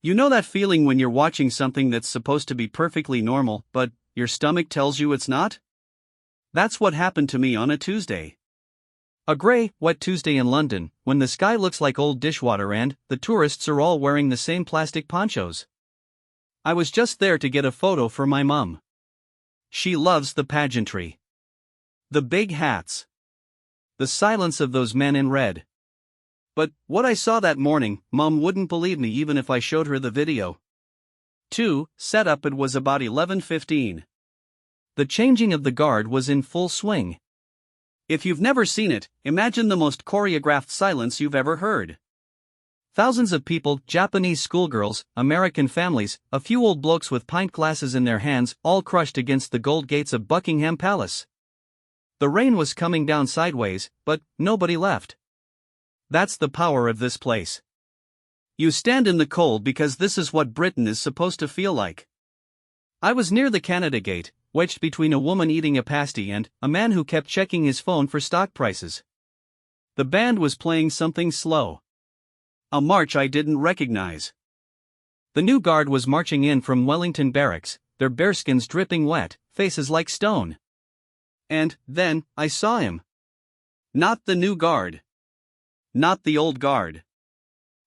You know that feeling when you're watching something that's supposed to be perfectly normal, but your stomach tells you it's not? That's what happened to me on a Tuesday. A grey, wet Tuesday in London, when the sky looks like old dishwater and the tourists are all wearing the same plastic ponchos. I was just there to get a photo for my mum. She loves the pageantry. The big hats. The silence of those men in red. But what I saw that morning, Mum wouldn't believe me even if I showed her the video. 2. Set up. It was about 11:15. The changing of the guard was in full swing. If you've never seen it, imagine the most choreographed silence you've ever heard. Thousands of people, Japanese schoolgirls, American families, a few old blokes with pint glasses in their hands, all crushed against the gold gates of Buckingham Palace. The rain was coming down sideways, but nobody left. That's the power of this place. You stand in the cold because this is what Britain is supposed to feel like. I was near the Canada Gate, wedged between a woman eating a pasty and a man who kept checking his phone for stock prices. The band was playing something slow. A march I didn't recognize. The new guard was marching in from Wellington Barracks, their bareskins dripping wet, faces like stone. And then I saw him. Not the new guard. Not the old guard.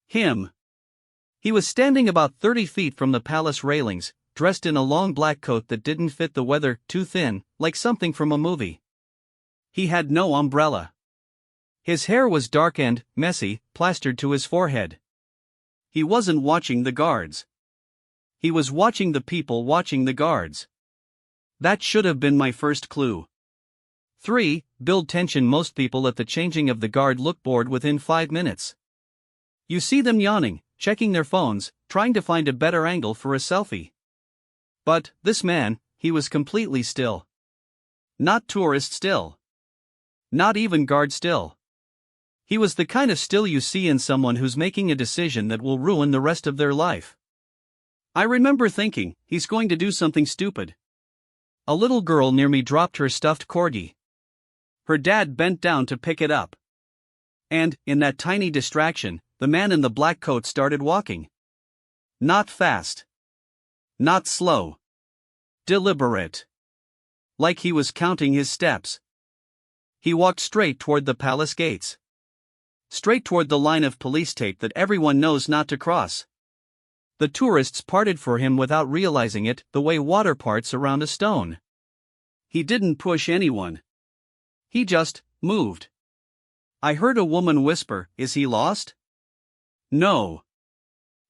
Him. He was standing about 30 feet from the palace railings, dressed in a long black coat that didn't fit the weather, too thin, like something from a movie. He had no umbrella. His hair was dark and messy, plastered to his forehead. He wasn't watching the guards. He was watching the people watching the guards. That should have been my first clue. 3. Build tension. Most people at the changing of the guard look bored within 5 minutes. You see them yawning, checking their phones, trying to find a better angle for a selfie. But this man, he was completely still. Not tourist still. Not even guard still. He was the kind of still you see in someone who's making a decision that will ruin the rest of their life. I remember thinking, he's going to do something stupid. A little girl near me dropped her stuffed corgi. Her dad bent down to pick it up. And, in that tiny distraction, the man in the black coat started walking. Not fast. Not slow. Deliberate. Like he was counting his steps. He walked straight toward the palace gates. Straight toward the line of police tape that everyone knows not to cross. The tourists parted for him without realizing it, the way water parts around a stone. He didn't push anyone. He just moved. I heard a woman whisper, "Is he lost?" No.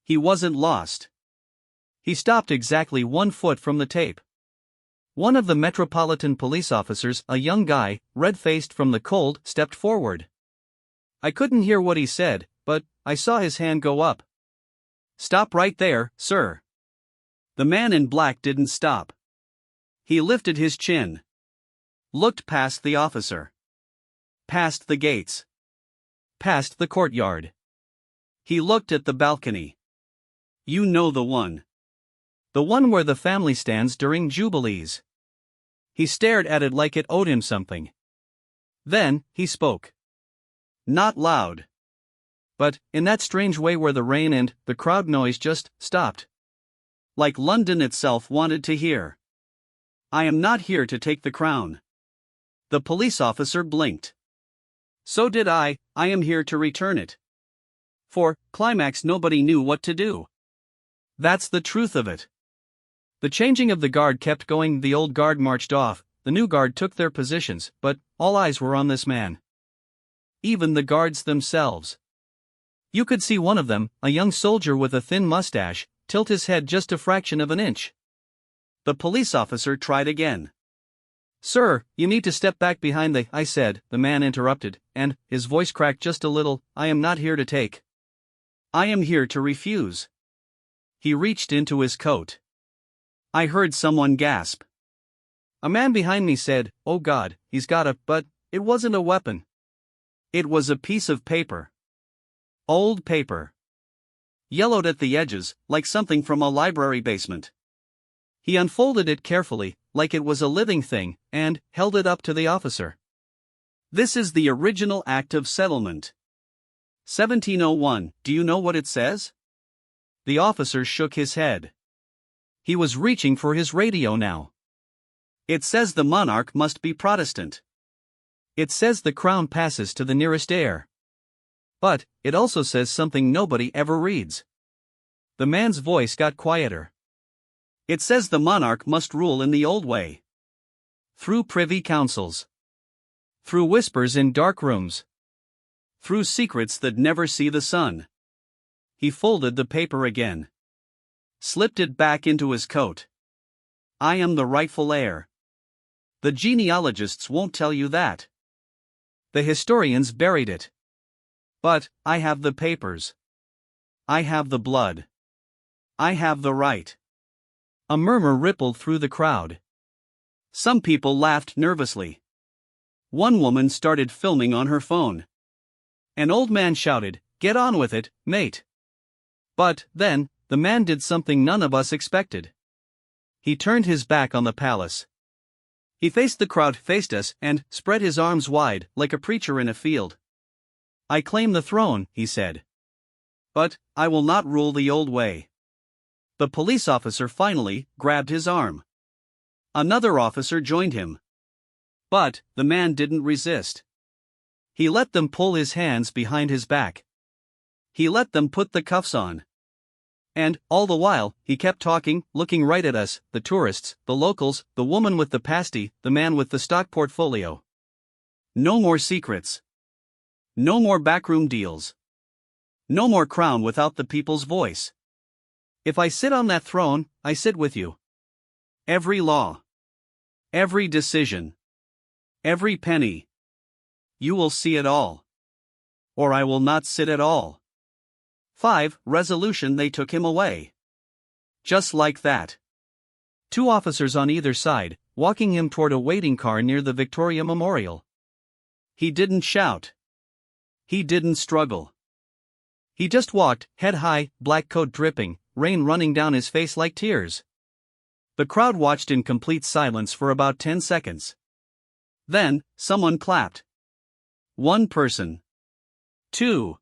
He wasn't lost. He stopped exactly 1 foot from the tape. One of the Metropolitan Police officers, a young guy, red-faced from the cold, stepped forward. I couldn't hear what he said, but I saw his hand go up. "Stop right there, sir." The man in black didn't stop. He lifted his chin. Looked past the officer. Past the gates. Past the courtyard. He looked at the balcony. You know the one. The one where the family stands during jubilees. He stared at it like it owed him something. Then, he spoke. Not loud. But, in that strange way where the rain and the crowd noise just stopped. Like London itself wanted to hear. I am not here to take the crown. The police officer blinked. So did I am here to return it. For climax, nobody knew what to do. That's the truth of it. The changing of the guard kept going. The old guard marched off, the new guard took their positions, but all eyes were on this man. Even the guards themselves. You could see one of them, a young soldier with a thin mustache, tilt his head just a fraction of an inch. The police officer tried again. "Sir, you need to step back behind the," I said. The man interrupted, and his voice cracked just a little. "I am not here to take. I am here to refuse." He reached into his coat. I heard someone gasp. A man behind me said, "Oh God, he's got a," but it wasn't a weapon. It was a piece of paper. Old paper. Yellowed at the edges, like something from a library basement. He unfolded it carefully, like it was a living thing, and held it up to the officer. "This is the original Act of Settlement. 1701, do you know what it says?" The officer shook his head. He was reaching for his radio now. It says the monarch must be Protestant. It says the crown passes to the nearest heir. But it also says something nobody ever reads. The man's voice got quieter. It says the monarch must rule in the old way. Through privy councils. Through whispers in dark rooms. Through secrets that never see the sun. He folded the paper again. Slipped it back into his coat. I am the rightful heir. The genealogists won't tell you that. The historians buried it. But I have the papers. I have the blood. I have the right. A murmur rippled through the crowd. Some people laughed nervously. One woman started filming on her phone. An old man shouted, "Get on with it, mate." But then, the man did something none of us expected. He turned his back on the palace. He faced the crowd, faced us, and spread his arms wide, like a preacher in a field. I claim the throne, he said. But I will not rule the old way. The police officer finally grabbed his arm. Another officer joined him. But the man didn't resist. He let them pull his hands behind his back. He let them put the cuffs on. And, all the while, he kept talking, looking right at us, the tourists, the locals, the woman with the pasty, the man with the stock portfolio. No more secrets. No more backroom deals. No more crown without the people's voice. If I sit on that throne, I sit with you. Every law. Every decision. Every penny. You will see it all. Or I will not sit at all. 5. Resolution. They took him away. Just like that. 2 officers on either side, walking him toward a waiting car near the Victoria Memorial. He didn't shout. He didn't struggle. He just walked, head high, black coat dripping, rain running down his face like tears. The crowd watched in complete silence for about 10 seconds. Then, someone clapped. 1 person. 2.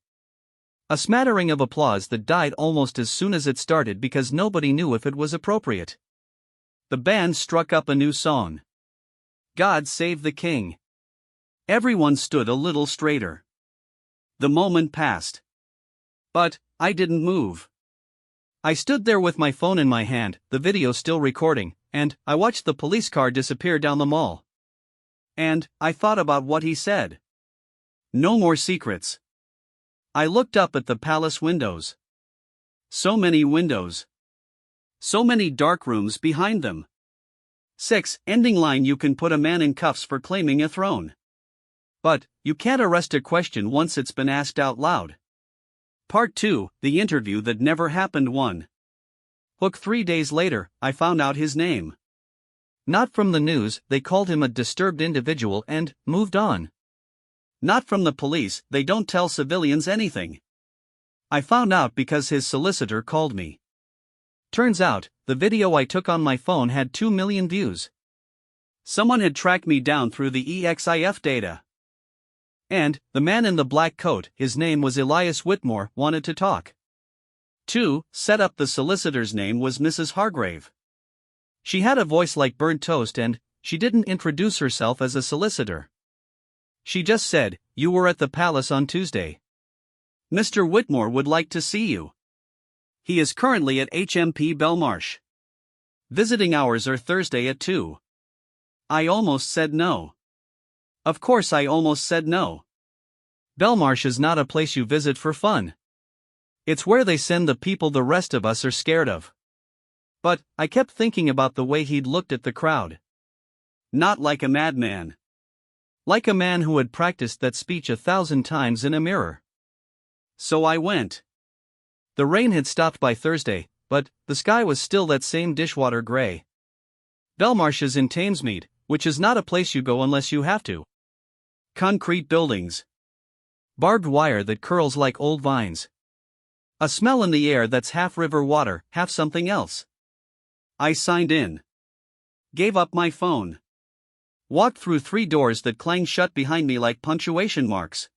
A smattering of applause that died almost as soon as it started because nobody knew if it was appropriate. The band struck up a new song. God Save the King. Everyone stood a little straighter. The moment passed. But I didn't move. I stood there with my phone in my hand, the video still recording, and I watched the police car disappear down the mall. And I thought about what he said. No more secrets. I looked up at the palace windows. So many windows. So many dark rooms behind them. 6. Ending line. You can put a man in cuffs for claiming a throne. But you can't arrest a question once it's been asked out loud. Part 2. The interview that never happened. 1. Hook. 3 days later, I found out his name. Not from the news, they called him a disturbed individual and moved on. Not from the police, they don't tell civilians anything. I found out because his solicitor called me. Turns out, the video I took on my phone had 2 million views. Someone had tracked me down through the EXIF data. And, the man in the black coat, his name was Elias Whitmore, wanted to talk. 2. Set up. The solicitor's name was Mrs. Hargrave. She had a voice like burnt toast and she didn't introduce herself as a solicitor. She just said, "You were at the palace on Tuesday. Mr. Whitmore would like to see you. He is currently at HMP Belmarsh. Visiting hours are Thursday at 2. I almost said no. Of course I almost said no. Belmarsh is not a place you visit for fun. It's where they send the people the rest of us are scared of. But I kept thinking about the way he'd looked at the crowd. Not like a madman. Like a man who had practiced that speech 1,000 times in a mirror. So I went. The rain had stopped by Thursday, but the sky was still that same dishwater gray. Belmarsh is in Thamesmead, which is not a place you go unless you have to. Concrete buildings. Barbed wire that curls like old vines. A smell in the air that's half river water, half something else. I signed in. Gave up my phone. Walked through 3 doors that clanged shut behind me like punctuation marks.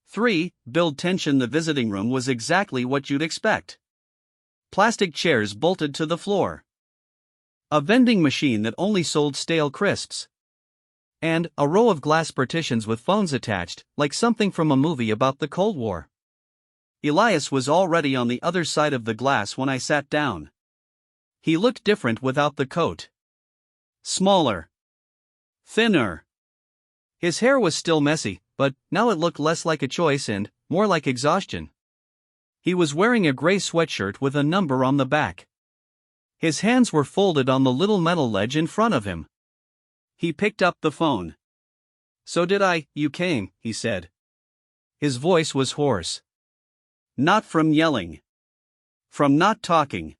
3. Build tension. The visiting room was exactly what you'd expect. plastic chairs bolted to the floor, a vending machine that only sold stale crisps, and a row of glass partitions with phones attached, like something from a movie about the Cold War. Elias was already on the other side of the glass when I sat down. He looked different without the coat. Smaller. Thinner. His hair was still messy, but now it looked less like a choice and more like exhaustion. He was wearing a gray sweatshirt with a number on the back. His hands were folded on the little metal ledge in front of him. He picked up the phone. "So did I, you came," he said. His voice was hoarse. Not from yelling. From not talking.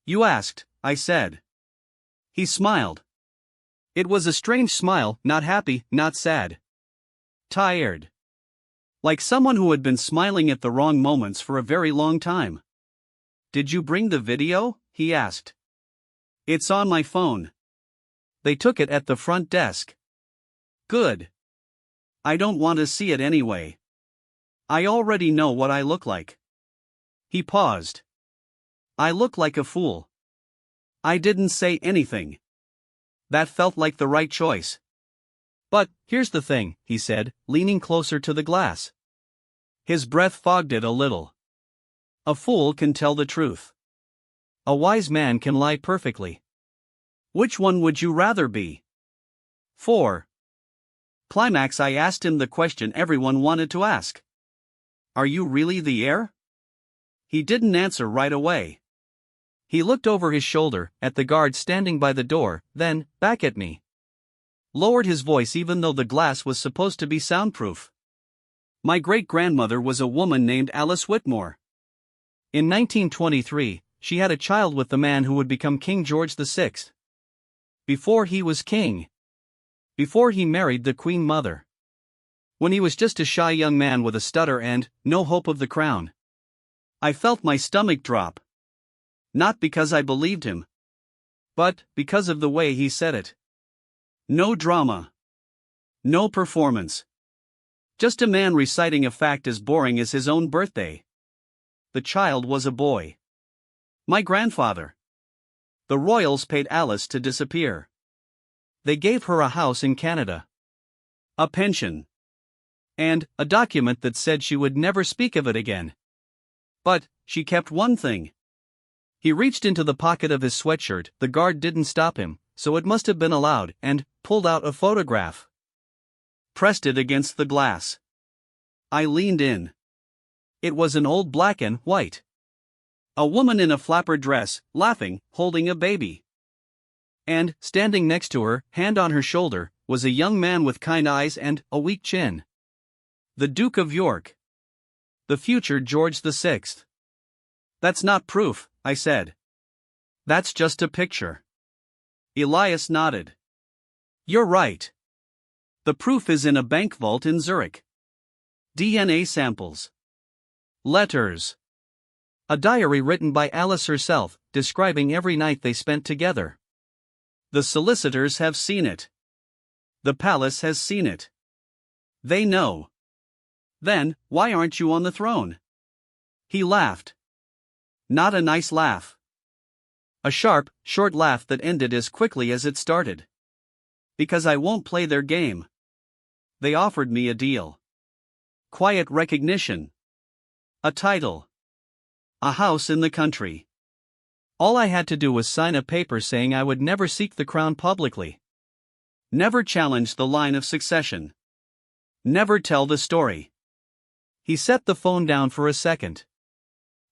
"You asked," I said. He smiled. It was a strange smile, not happy, not sad. Tired. Like someone who had been smiling at the wrong moments for a very long time. "Did you bring the video?" he asked. "It's on my phone. They took it at the front desk." "Good. I don't want to see it anyway. I already know what I look like." He paused. "I look like a fool." I didn't say anything. That felt like the right choice. "But here's the thing," he said, leaning closer to the glass. His breath fogged it a little. "A fool can tell the truth. A wise man can lie perfectly. Which one would you rather be?" 4. Climax. I asked him the question everyone wanted to ask. "Are you really the heir?" He didn't answer right away. He looked over his shoulder, at the guard standing by the door, then back at me. Lowered his voice even though the glass was supposed to be soundproof. "My great-grandmother was a woman named Alice Whitmore. In 1923, she had a child with the man who would become King George VI. Before he was king. Before he married the Queen Mother. When he was just a shy young man with a stutter and no hope of the crown." I felt my stomach drop. Not because I believed him, but because of the way he said it. No drama. No performance. Just a man reciting a fact as boring as his own birthday. The child was a boy. My grandfather. The royals paid Alice to disappear. They gave her a house in Canada. A pension. And a document that said she would never speak of it again. But she kept one thing. He reached into the pocket of his sweatshirt, the guard didn't stop him, so it must have been allowed, and pulled out a photograph. Pressed it against the glass. I leaned in. It was an old black and white. A woman in a flapper dress, laughing, holding a baby. And, standing next to her, hand on her shoulder, was a young man with kind eyes and a weak chin. The Duke of York. The future George VI. "That's not proof," I said. "That's just a picture." Elias nodded. "You're right. The proof is in a bank vault in Zurich. DNA samples. Letters. A diary written by Alice herself, describing every night they spent together. The solicitors have seen it. The palace has seen it. They know. Then, why aren't you on the throne?" He laughed. Not a nice laugh. A sharp, short laugh that ended as quickly as it started. "Because I won't play their game. They offered me a deal. Quiet recognition. A title. A house in the country. All I had to do was sign a paper saying I would never seek the crown publicly. Never challenge the line of succession. Never tell the story." He set the phone down for a second.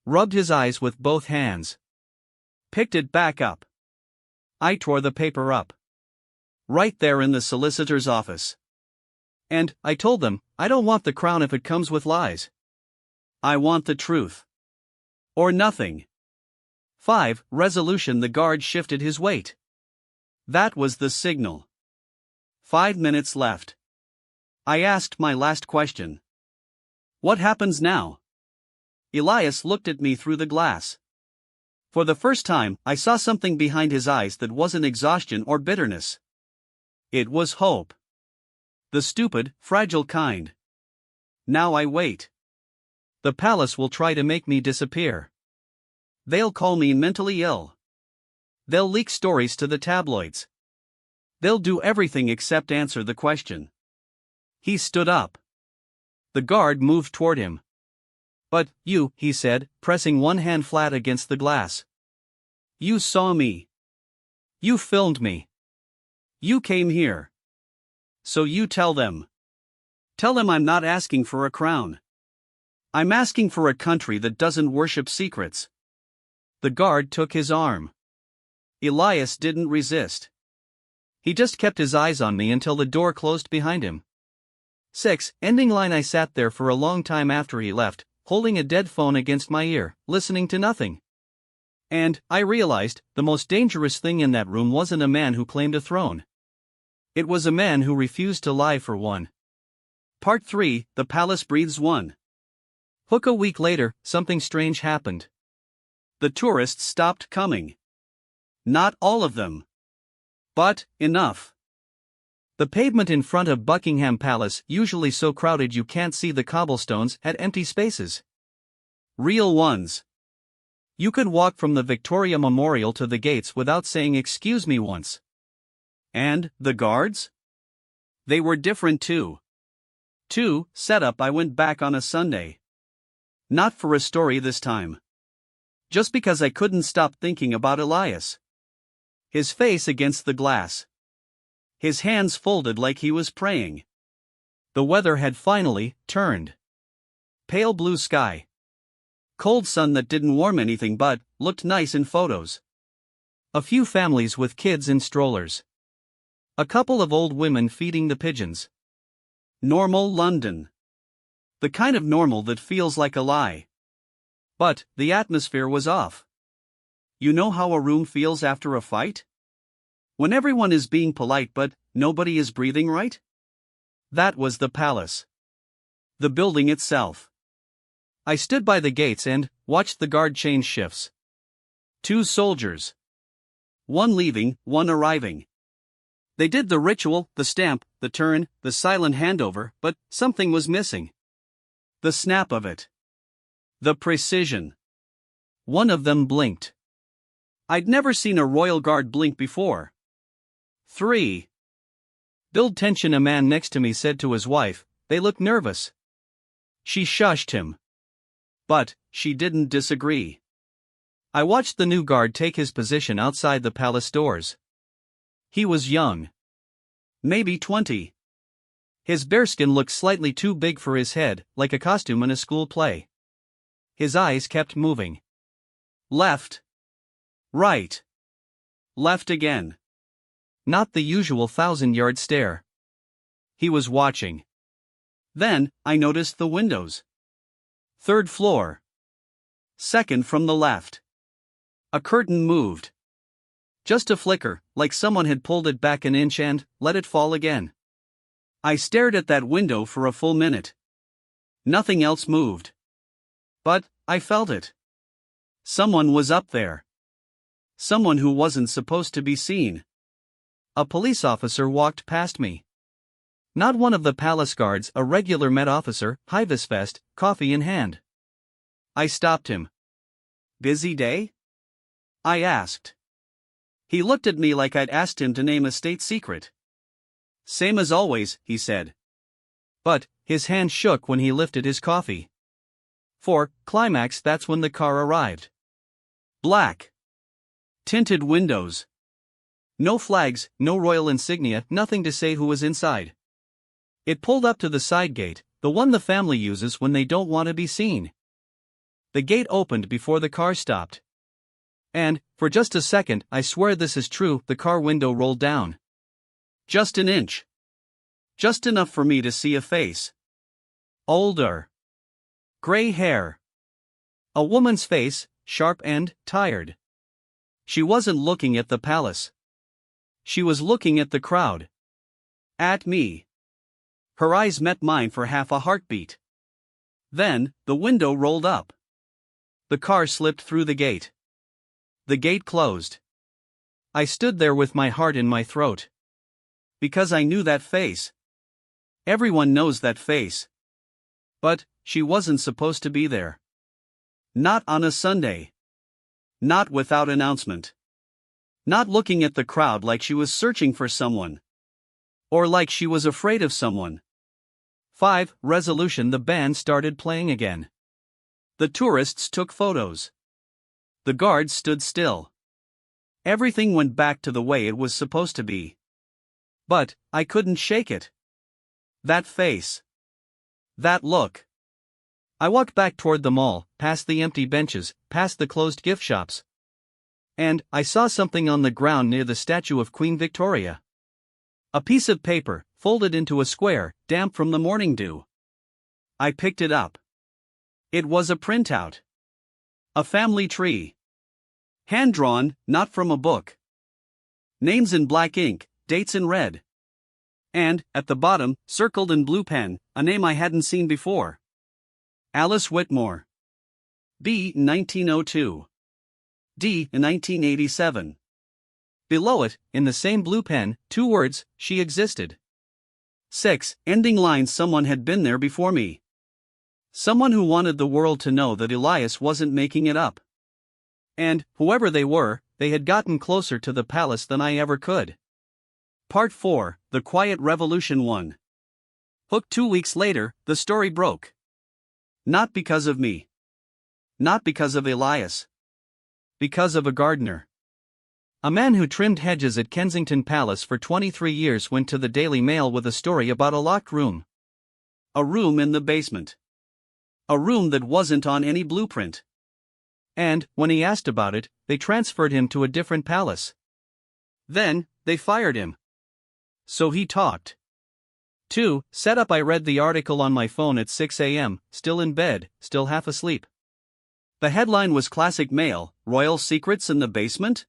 Rubbed his eyes with both hands. Picked it back up. I tore the paper up. Right there in the solicitor's office. And I told them, I don't want the crown if it comes with lies. I want the truth. Or nothing. 5. Resolution. The guard shifted his weight. That was the signal. 5 minutes left. I asked my last question. What happens now? Elias looked at me through the glass. For the first time, I saw something behind his eyes that wasn't exhaustion or bitterness. It was hope. The stupid, fragile kind. Now I wait. The palace will try to make me disappear. They'll call me mentally ill. They'll leak stories to the tabloids. They'll do everything except answer the question. He stood up. The guard moved toward him. But, you, he said, pressing one hand flat against the glass. You saw me. You filmed me. You came here. So you tell them. Tell them I'm not asking for a crown. I'm asking for a country that doesn't worship secrets. The guard took his arm. Elias didn't resist. He just kept his eyes on me until the door closed behind him. 6. Ending line. I sat there for a long time after he left, holding a dead phone against my ear, listening to nothing. And, I realized, the most dangerous thing in that room wasn't a man who claimed a throne. It was a man who refused to lie for one. Part 3, The Palace Breathes One. Hook. A week later, something strange happened. The tourists stopped coming. Not all of them. But, enough. The pavement in front of Buckingham Palace, usually so crowded you can't see the cobblestones, had empty spaces. Real ones. You could walk from the Victoria Memorial to the gates without saying excuse me once. And, the guards? They were different too. 2. Setup. I went back on a Sunday. Not for a story this time. Just because I couldn't stop thinking about Elias. His face against the glass. His hands folded like he was praying. The weather had finally turned. Pale blue sky. Cold sun that didn't warm anything but looked nice in photos. A few families with kids in strollers. A couple of old women feeding the pigeons. Normal London. The kind of normal that feels like a lie. But the atmosphere was off. You know how a room feels after a fight? When everyone is being polite but nobody is breathing right? That was the palace. The building itself. I stood by the gates and watched the guard change shifts. 2 soldiers. One leaving, one arriving. They did the ritual, the stamp, the turn, the silent handover, but something was missing. The snap of it. The precision. One of them blinked. I'd never seen a royal guard blink before. 3. Build tension. A man next to me said to his wife, they look nervous. She shushed him. But she didn't disagree. I watched the new guard take his position outside the palace doors. He was young. Maybe 20. His bearskin looked slightly too big for his head, like a costume in a school play. His eyes kept moving. Left. Right. Left again. Not the usual 1,000-yard stare. He was watching. Then, I noticed the windows. 3rd floor. 2nd from the left. A curtain moved. Just a flicker, like someone had pulled it back an inch and let it fall again. I stared at that window for a full minute. Nothing else moved. But, I felt it. Someone was up there. Someone who wasn't supposed to be seen. A police officer walked past me. Not one of the palace guards, a regular Met officer, high-vis vest, coffee in hand. I stopped him. Busy day? I asked. He looked at me like I'd asked him to name a state secret. Same as always, he said. But, his hand shook when he lifted his coffee. For, climax, that's when the car arrived. Black. Tinted windows. No flags, no royal insignia, nothing to say who was inside. It pulled up to the side gate, the one the family uses when they don't want to be seen. The gate opened before the car stopped. And, for just a second, I swear this is true, the car window rolled down. Just an inch. Just enough for me to see a face. Older. Gray hair. A woman's face, sharp and tired. She wasn't looking at the palace. She was looking at the crowd. At me. Her eyes met mine for half a heartbeat. Then, the window rolled up. The car slipped through the gate. The gate closed. I stood there with my heart in my throat. Because I knew that face. Everyone knows that face. But, she wasn't supposed to be there. Not on a Sunday. Not without announcement. Not looking at the crowd like she was searching for someone. Or like she was afraid of someone. 5. Resolution. The band started playing again. The tourists took photos. The guards stood still. Everything went back to the way it was supposed to be. But I couldn't shake it. That face. That look. I walked back toward the mall, past the empty benches, past the closed gift shops. And I saw something on the ground near the statue of Queen Victoria. A piece of paper, folded into a square, damp from the morning dew. I picked it up. It was a printout. A family tree. Hand-drawn, not from a book. Names in black ink, dates in red. And, at the bottom, circled in blue pen, a name I hadn't seen before. Alice Whitmore. B. 1902. D. 1987. Below it, in the same blue pen, 2 words, she existed. 6. Ending line. Someone had been there before me. Someone who wanted the world to know that Elias wasn't making it up. And, whoever they were, they had gotten closer to the palace than I ever could. Part 4, The Quiet Revolution 1. Hooked. 2 weeks later, the story broke. Not because of me. Not because of Elias. Because of a gardener. A man who trimmed hedges at Kensington Palace for 23 years went to the Daily Mail with a story about a locked room. A room in the basement. A room that wasn't on any blueprint. And, when he asked about it, they transferred him to a different palace. Then, they fired him. So he talked. 2. Set up. I read the article on my phone at 6 a.m., still in bed, still half asleep. The headline was Classic Mail, Royal Secrets in the Basement?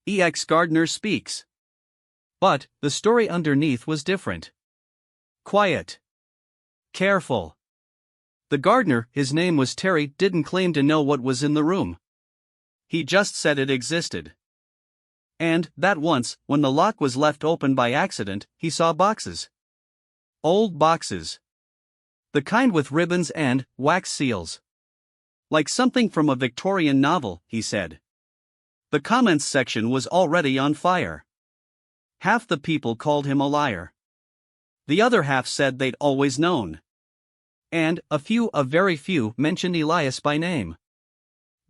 EX Gardener speaks. But, the story underneath was different. Quiet. Careful. The gardener, his name was Terry, didn't claim to know what was in the room. He just said it existed. And, that once, when the lock was left open by accident, he saw boxes. Old boxes. The kind with ribbons and wax seals. Like something from a Victorian novel, he said. The comments section was already on fire. Half the people called him a liar. The other half said they'd always known. And, a very few, mentioned Elias by name.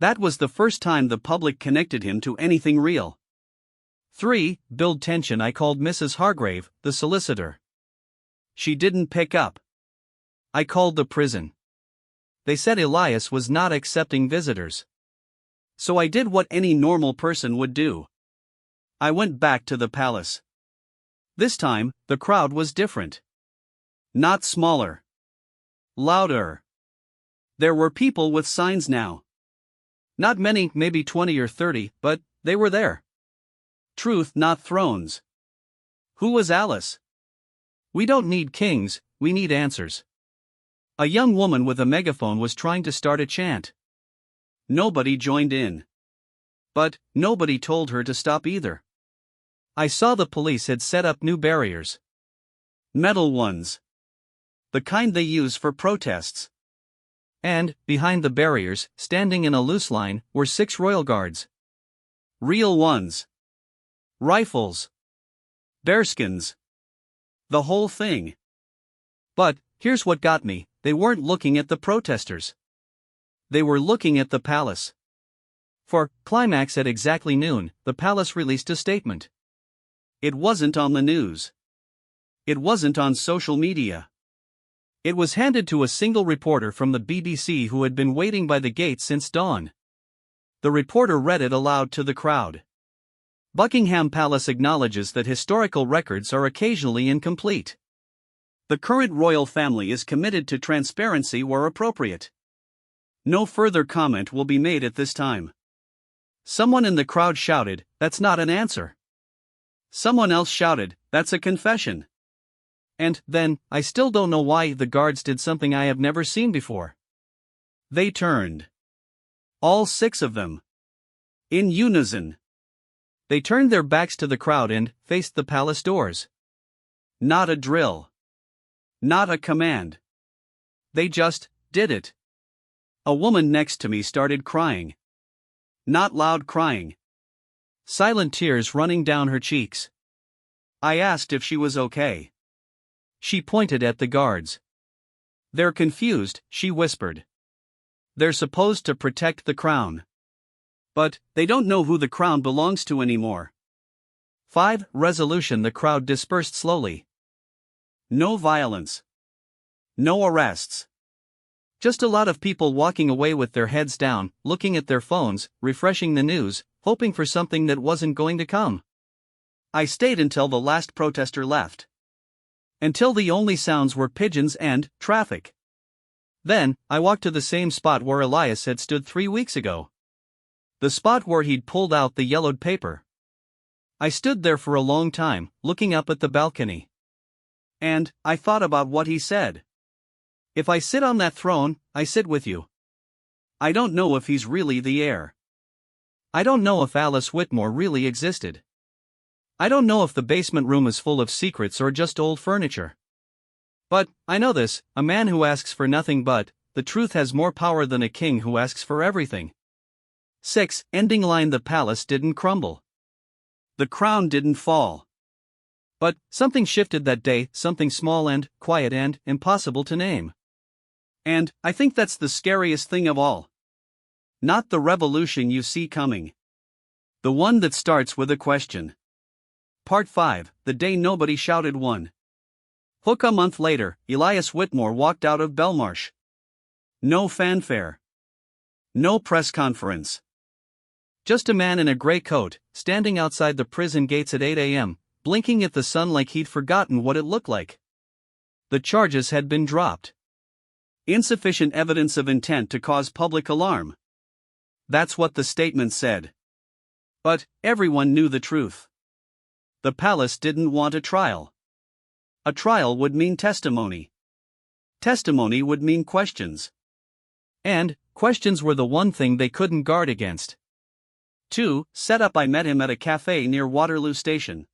That was the first time the public connected him to anything real. 3. Build tension. I called Mrs. Hargrave, the solicitor. She didn't pick up. I called the prison. They said Elias was not accepting visitors. So I did what any normal person would do. I went back to the palace. This time, the crowd was different. Not smaller. Louder. There were people with signs now. Not many, maybe 20 or 30, but they were there. Truth, not thrones. Who was Alice? We don't need kings, we need answers. A young woman with a megaphone was trying to start a chant. Nobody joined in. But nobody told her to stop either. I saw the police had set up new barriers. Metal ones. The kind they use for protests. And, behind the barriers, standing in a loose line, were 6 royal guards. Real ones. Rifles. Bearskins. The whole thing. But, here's what got me, they weren't looking at the protesters. They were looking at the palace. For, climax at exactly noon, the palace released a statement. It wasn't on the news. It wasn't on social media. It was handed to a single reporter from the BBC who had been waiting by the gate since dawn. The reporter read it aloud to the crowd. Buckingham Palace acknowledges that historical records are occasionally incomplete. The current royal family is committed to transparency where appropriate. No further comment will be made at this time. Someone in the crowd shouted, "That's not an answer." Someone else shouted, "That's a confession." And, then, I still don't know why the guards did something I have never seen before. They turned. All 6 of them. In unison. They turned their backs to the crowd and faced the palace doors. Not a drill. Not a command. They just did it. A woman next to me started crying. Not loud crying. Silent tears running down her cheeks. I asked if she was okay. She pointed at the guards. They're confused, she whispered. They're supposed to protect the crown. But they don't know who the crown belongs to anymore. 5. Resolution. The crowd dispersed slowly. No violence. No arrests. Just a lot of people walking away with their heads down, looking at their phones, refreshing the news, hoping for something that wasn't going to come. I stayed until the last protester left. Until the only sounds were pigeons and traffic. Then, I walked to the same spot where Elias had stood 3 weeks ago. The spot where he'd pulled out the yellowed paper. I stood there for a long time, looking up at the balcony. And I thought about what he said. If I sit on that throne, I sit with you. I don't know if he's really the heir. I don't know if Alice Whitmore really existed. I don't know if the basement room is full of secrets or just old furniture. But, I know this, a man who asks for nothing but the truth has more power than a king who asks for everything. 6. Ending line. The palace didn't crumble. The crown didn't fall. But, something shifted that day, something small and quiet and impossible to name. And, I think that's the scariest thing of all. Not the revolution you see coming. The one that starts with a question. Part 5. The day nobody shouted one. Hook. A month later, Elias Whitmore walked out of Belmarsh. No fanfare. No press conference. Just a man in a gray coat, standing outside the prison gates at 8 a.m., blinking at the sun like he'd forgotten what it looked like. The charges had been dropped. Insufficient evidence of intent to cause public alarm. That's what the statement said. But everyone knew the truth. The palace didn't want a trial. A trial would mean testimony. Testimony would mean questions. And questions were the one thing they couldn't guard against. 2. Set up. I met him at a cafe near Waterloo Station.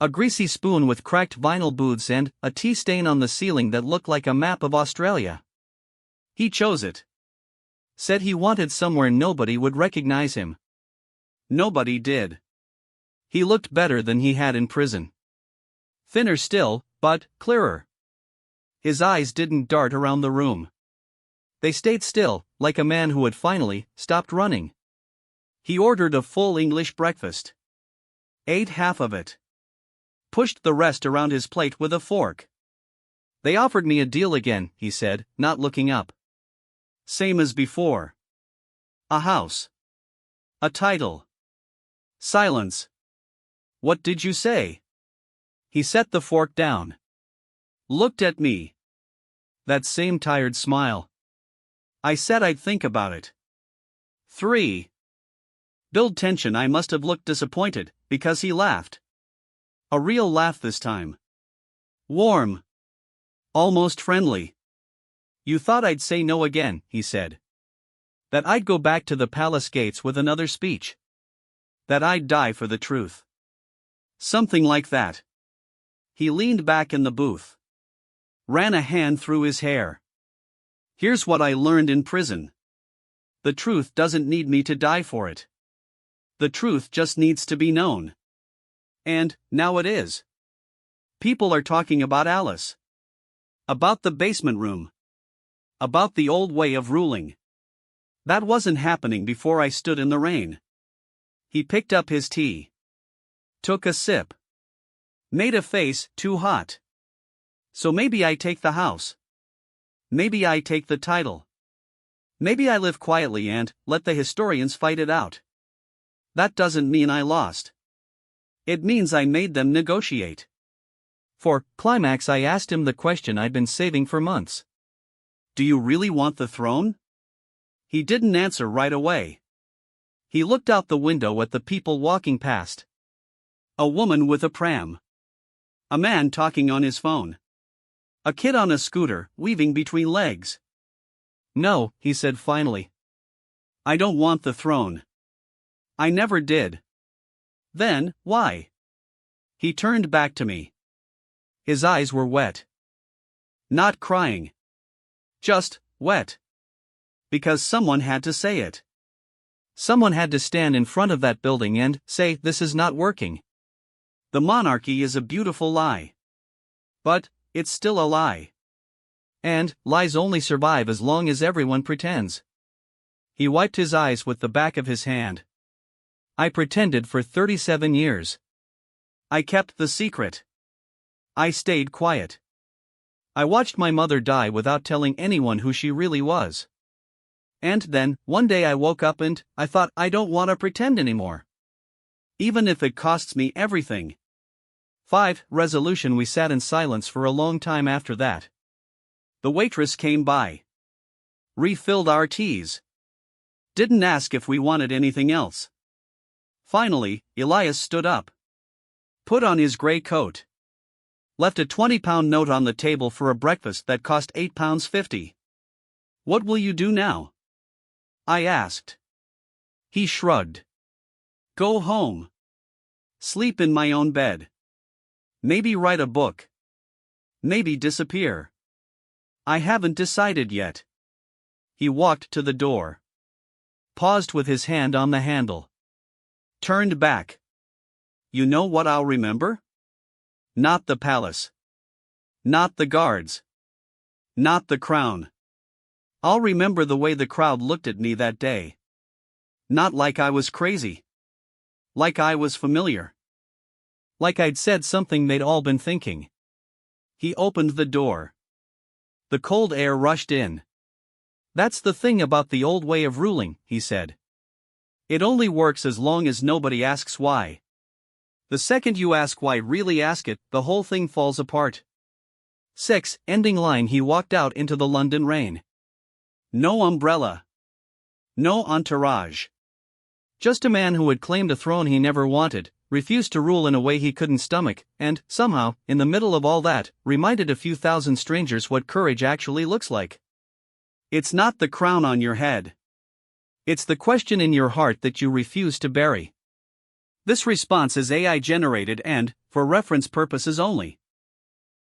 A greasy spoon with cracked vinyl booths and a tea stain on the ceiling that looked like a map of Australia. He chose it. Said he wanted somewhere nobody would recognize him. Nobody did. He looked better than he had in prison. Thinner still, but clearer. His eyes didn't dart around the room. They stayed still, like a man who had finally stopped running. He ordered a full English breakfast. Ate half of it. Pushed the rest around his plate with a fork. They offered me a deal again, he said, not looking up. Same as before. A house. A title. Silence. What did you say? He set the fork down. Looked at me. That same tired smile. I said I'd think about it. 3. Build tension. I must have looked disappointed, because he laughed. A real laugh this time. Warm. Almost friendly. You thought I'd say no again, he said. That I'd go back to the palace gates with another speech. That I'd die for the truth. Something like that. He leaned back in the booth. Ran a hand through his hair. Here's what I learned in prison. The truth doesn't need me to die for it. The truth just needs to be known. And, now it is. People are talking about Alice. About the basement room. About the old way of ruling. That wasn't happening before I stood in the rain. He picked up his tea. Took a sip. Made a face, too hot. So maybe I take the house. Maybe I take the title. Maybe I live quietly and let the historians fight it out. That doesn't mean I lost. It means I made them negotiate. For climax, I asked him the question I'd been saving for months. Do you really want the throne? He didn't answer right away. He looked out the window at the people walking past. A woman with a pram. A man talking on his phone. A kid on a scooter, weaving between legs. No, he said finally. I don't want the throne. I never did. Then, why? He turned back to me. His eyes were wet. Not crying. Just wet. Because someone had to say it. Someone had to stand in front of that building and say, "This is not working." The monarchy is a beautiful lie. But it's still a lie. And lies only survive as long as everyone pretends. He wiped his eyes with the back of his hand. I pretended for 37 years. I kept the secret. I stayed quiet. I watched my mother die without telling anyone who she really was. And then, one day I woke up and I thought, I don't want to pretend anymore. Even if it costs me everything. 5. Resolution. We sat in silence for a long time after that. The waitress came by. Refilled our teas. Didn't ask if we wanted anything else. Finally, Elias stood up. Put on his grey coat. Left a £20 note on the table for a breakfast that cost £8.50. What will you do now? I asked. He shrugged. Go home. Sleep in my own bed. Maybe write a book. Maybe disappear. I haven't decided yet. He walked to the door. Paused with his hand on the handle. Turned back. You know what I'll remember? Not the palace. Not the guards. Not the crown. I'll remember the way the crowd looked at me that day. Not like I was crazy. Like I was familiar. Like I'd said something they'd all been thinking. He opened the door. The cold air rushed in. That's the thing about the old way of ruling, he said. It only works as long as nobody asks why. The second you ask why, really ask it, the whole thing falls apart. 6. Ending line. He walked out into the London rain. No umbrella. No entourage. Just a man who had claimed a throne he never wanted, refused to rule in a way he couldn't stomach, and, somehow, in the middle of all that, reminded a few thousand strangers what courage actually looks like. It's not the crown on your head. It's the question in your heart that you refuse to bury. This response is AI generated and, for reference purposes only,